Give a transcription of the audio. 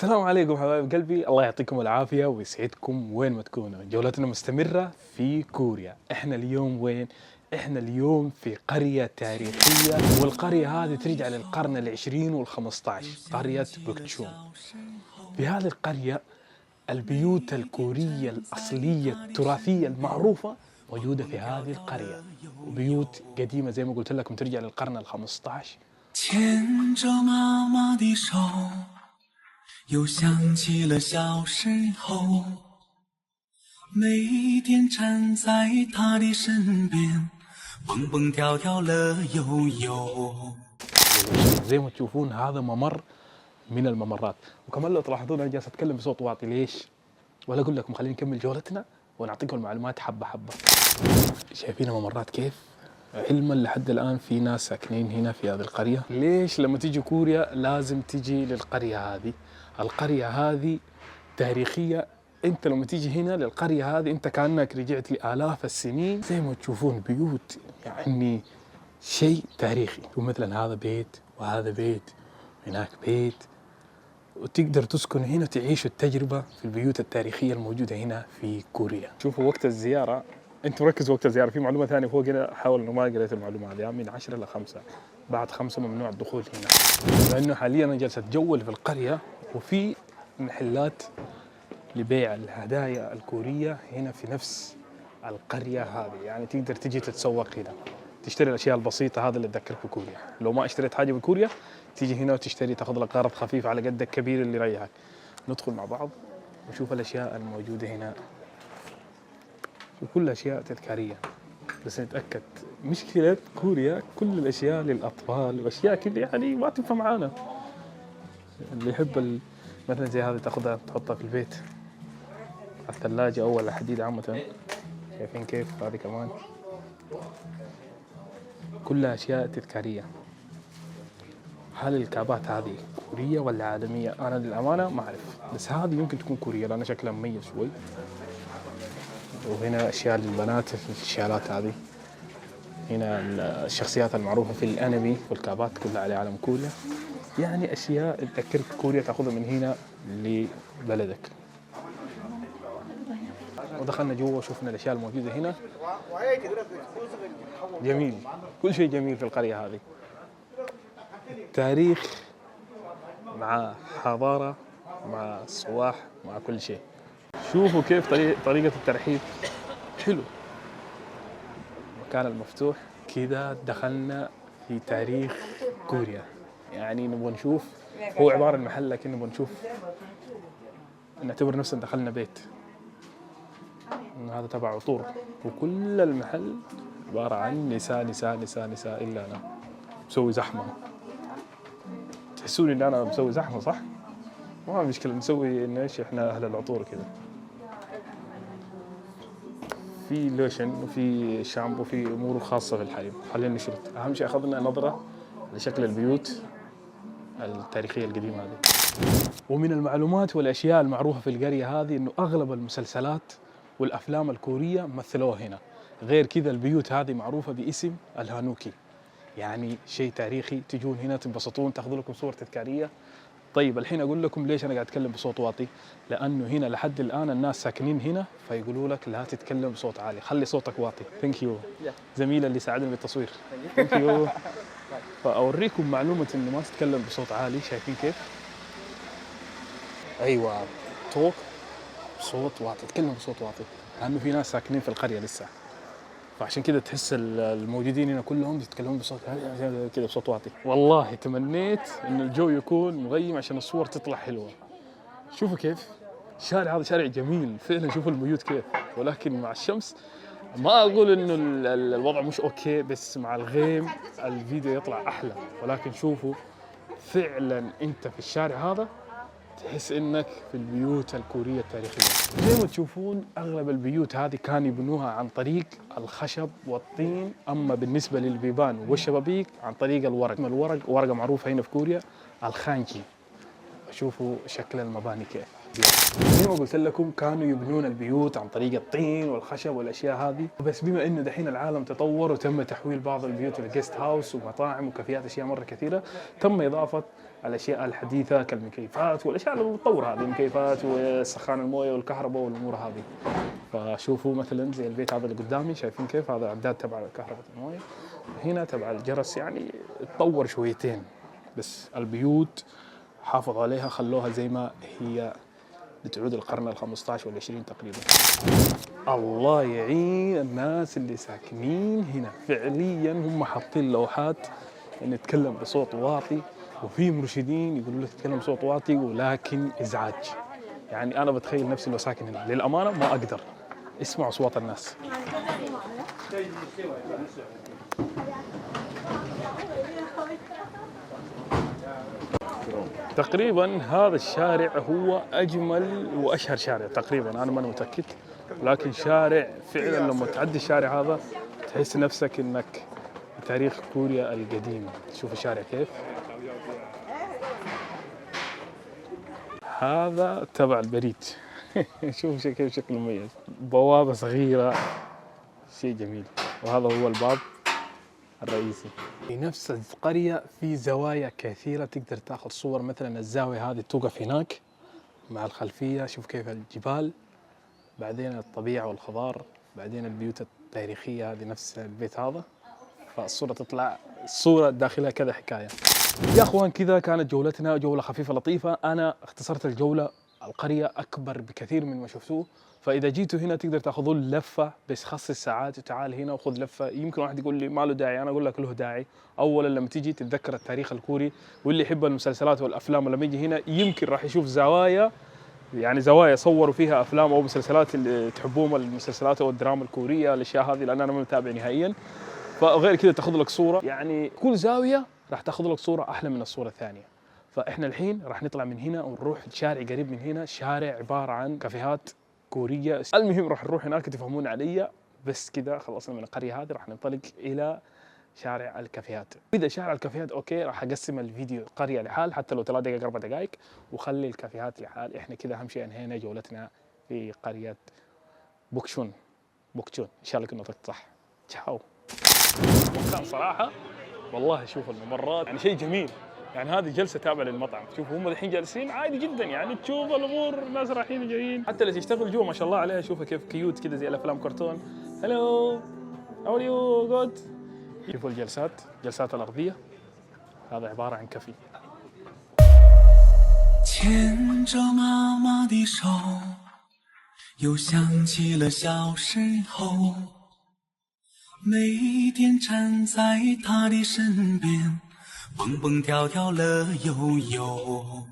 السلام عليكم حبايب قلبي، الله يعطيكم العافية ويسعدكم وين ما تكونوا. جولتنا مستمرة في كوريا. احنا اليوم وين؟ احنا اليوم في قرية تاريخية، والقرية هذه ترجع للقرن العشرين والخمسطعش، قرية بوكتشون. في هذه القرية البيوت الكورية الأصلية التراثية المعروفة موجودة في هذه القرية، وبيوت قديمة زي ما قلت لكم ترجع للقرن الخمسطعش. 牵着妈妈的手，又想起了小时候，每一天站在她的身边，蹦蹦跳跳乐悠悠。 زي ما تشوفون هذا ممر من الممرات، وكمان لو تلاحظون انا جالس اتكلم بصوت واطي ليش؟ ولا اقول لكم خلينا نكمل جولتنا ونعطيكم المعلومات حبه حبه. شايفين الممرات كيف؟ علما لحد الان في ناس ساكنين هنا في هذه القريه. ليش لما تيجي كوريا لازم تيجي للقريه هذه؟ القريه هذه تاريخيه. انت لما تيجي هنا للقريه هذه انت كانك رجعت لالاف السنين. زي ما تشوفون بيوت يعني شيء تاريخي، ومثلا هذا بيت وهذا بيت هناك بيت، وتقدر تسكن هنا وتعيشوا التجربة في البيوت التاريخية الموجودة هنا في كوريا. شوفوا وقت الزيارة، انتوا ركزوا وقت الزيارة. في معلومة ثانية فوق هنا، حاول انه ما قريت المعلومة هذه، من 10 ل 5، بعد 5 ممنوع الدخول هنا. لأنه حاليا أنا جالس أتجول في القرية، وفي محلات لبيع الهدايا الكورية هنا في نفس القرية هذه. يعني تقدر تجي تتسوق هنا، تشتري الأشياء البسيطة هذا اللي تذكرك بكوريا. لو ما اشتريت حاجة بكوريا تيجي هنا وتشتري، تاخذ لك قرض خفيف على قدك كبير اللي يريحك. ندخل مع بعض ونشوف الأشياء الموجودة هنا، وكل أشياء تذكارية. بس نتأكد، مشكلة كوريا كل الأشياء للأطفال وأشياء كده يعني ما تنفع معانا. اللي يحب مثلا زي هذه تاخذها تحطها في البيت على الثلاجة أو على الحديد عامة. شايفين كيف؟ هذه كمان كلها أشياء تذكارية. هل الكعبات هذه كورية ولا عالمية؟ أنا للأمانة ما أعرف، بس هذه يمكن تكون كورية لأن شكلها مميز شوي. وهنا أشياء للبنات في الشالات هذه. هنا الشخصيات المعروفة في الأنمي والكعبات كلها على علم كوريا. يعني أشياء تذكرك كوريا تأخذها من هنا لبلدك. ودخلنا جوا وشوفنا الأشياء الموجودة هنا. جميل، كل شيء جميل في القرية هذه. تاريخ مع حضارة مع سواح مع كل شيء. شوفوا كيف طريقة الترحيب حلو. المكان المفتوح كذا دخلنا في تاريخ كوريا. يعني نبغى نشوف، هو عبارة عن محل لكن نبغى نشوف، نعتبر نفسنا دخلنا بيت. هذا تبع عطور، وكل المحل عبارة عن نساء نساء نساء نساء إلا أنا مسوي زحمة. تحسوني إن أنا مسوي زحمة صح؟ ما مشكلة، نسوي إن إيش إحنا أهل العطور كذا. في لوشن وفي شامبو وفي أمور خاصة في الحليب. خلينا نشرت. أهم شيء أخذنا نظرة لشكل البيوت التاريخية القديمة هذه. ومن المعلومات والأشياء المعروفة في القرية هذه إنه أغلب المسلسلات والأفلام الكورية مثلوها هنا. غير كذا البيوت هذه معروفة باسم الهانوكي، يعني شيء تاريخي. تجون هنا تنبسطون، تاخذوا لكم صور تذكارية. طيب الحين أقول لكم ليش أنا قاعد أتكلم بصوت واطي. لأنه هنا لحد الآن الناس ساكنين هنا فيقولوا لك لا تتكلم بصوت عالي، خلي صوتك واطي. ثانك يو زميلي اللي ساعدني بالتصوير. ثانك يو. فأوريكم معلومة إنه ما تتكلم بصوت عالي. شايفين كيف؟ أيوة، توك بصوت واطي، تتكلم بصوت واطي، لأنه في ناس ساكنين في القرية لسه. فعشان كده تحس الموجودين هنا كلهم يتكلمون بصوت كده بصوت واطي. والله تمنيت إنه الجو يكون مغيم عشان الصور تطلع حلوة. شوفوا كيف الشارع هذا شارع جميل فعلا. شوفوا البيوت كيف، ولكن مع الشمس ما أقول إنه الوضع مش أوكي، بس مع الغيم الفيديو يطلع أحلى. ولكن شوفوا فعلا أنت في الشارع هذا تحس إنك في البيوت الكورية التاريخية. زي ما تشوفون أغلب البيوت هذه كانوا يبنوها عن طريق الخشب والطين، أما بالنسبة للبيبان والشبابيك عن طريق الورق. الورق ورقة معروفة هنا في كوريا، الخانجي. شوفوا شكل المباني كيف. زي ما قلت لكم كانوا يبنون البيوت عن طريق الطين والخشب والاشياء هذه، بس بما انه دحين العالم تطور وتم تحويل بعض البيوت لجيست هاوس ومطاعم وكافيات اشياء مره كثيره، تم اضافه الاشياء الحديثه كالمكيفات والاشياء المتطوره هذه، المكيفات وسخان المويه والكهرباء والامور هذه. فشوفوا مثلا زي البيت هذا اللي قدامي، شايفين كيف هذا عداد تبع كهرباء المويه، هنا تبع الجرس، يعني اتطور شويتين، بس البيوت حافظوا عليها خلوها زي ما هي بتعود القرن ال15 وال20 تقريبا. الله يعين الناس اللي ساكنين هنا، فعليا هم حاطين لوحات ان نتكلم بصوت واطي، وفي مرشدين يقولوا لك تتكلم بصوت واطي ولكن ازعاج. يعني انا بتخيل نفسي لو ساكن هنا للامانه ما اقدر اسمع اصوات الناس. تقريبا هذا الشارع هو اجمل واشهر شارع تقريبا، انا ماني متاكد، لكن شارع فعلا لما تعدي الشارع هذا تحس نفسك انك بتاريخ كوريا القديم. شوف الشارع كيف، هذا تبع البريد. شوف كيف شكله مميز، بوابه صغيره، شيء جميل. وهذا هو الباب الرئيسي. في نفس القرية في زوايا كثيرة تقدر تاخذ صور، مثلا الزاوية هذه توقف هناك مع الخلفية، شوف كيف الجبال، بعدين الطبيعة والخضار، بعدين البيوت التاريخية هذه نفس البيت هذا، فالصورة تطلع الصورة داخلها كذا حكاية. يا اخوان كذا كانت جولتنا، جولة خفيفة لطيفة، انا اختصرت الجولة، القرية اكبر بكثير من ما شفتوه، فاذا جيتوا هنا تقدر تاخذون لفه، بس خصص ساعات وتعال هنا وخذ لفه. يمكن واحد يقول لي ما له داعي، انا اقول لك له داعي. اولا لما تيجي تتذكر التاريخ الكوري، واللي يحب المسلسلات والافلام لما يجي هنا يمكن راح يشوف زوايا، يعني زوايا صوروا فيها افلام او مسلسلات اللي تحبوهم، المسلسلات او الدراما الكوريه، الاشياء هذه، لان انا ما متابع نهائيا. فغير كذا تاخذ لك صوره، يعني كل زاويه راح تاخذ لك صوره احلى من الصوره الثانيه. فاحنا الحين راح نطلع من هنا ونروح شارع قريب من هنا، شارع عباره عن كافيهات كوريه. المهم راح نروح هناك تفهمون علي. بس كذا خلصنا من القريه هذه، راح ننطلق الى شارع الكافيهات. اذا شارع الكافيهات اوكي، راح اقسم الفيديو قريه لحال، حتى لو 3 دقائق 4 دقائق، وخلي الكافيهات لحال. احنا كذا اهم شيء انهينا جولتنا في قريه بوكشون. ان شاء الله كنا نطقت صح. تشاو. مكان صراحه والله، شوف الممرات يعني شيء جميل. يعني هذه جلسه تابعه للمطعم، شوفوا هم الحين جالسين عادي جدا، يعني تشوف الامور، الناس رايحين وجايين، حتى اللي تشتغل جوا ما شاء الله عليها، شوفها كيف كيوت كذا زي الافلام كرتون. هلو هاو ار يو جود. شوفوا الجلسات الارضيه، هذا عباره عن كافي. 牵着妈妈的手，又想起了小时候，每天站在她的身边，蹦蹦跳跳乐悠悠。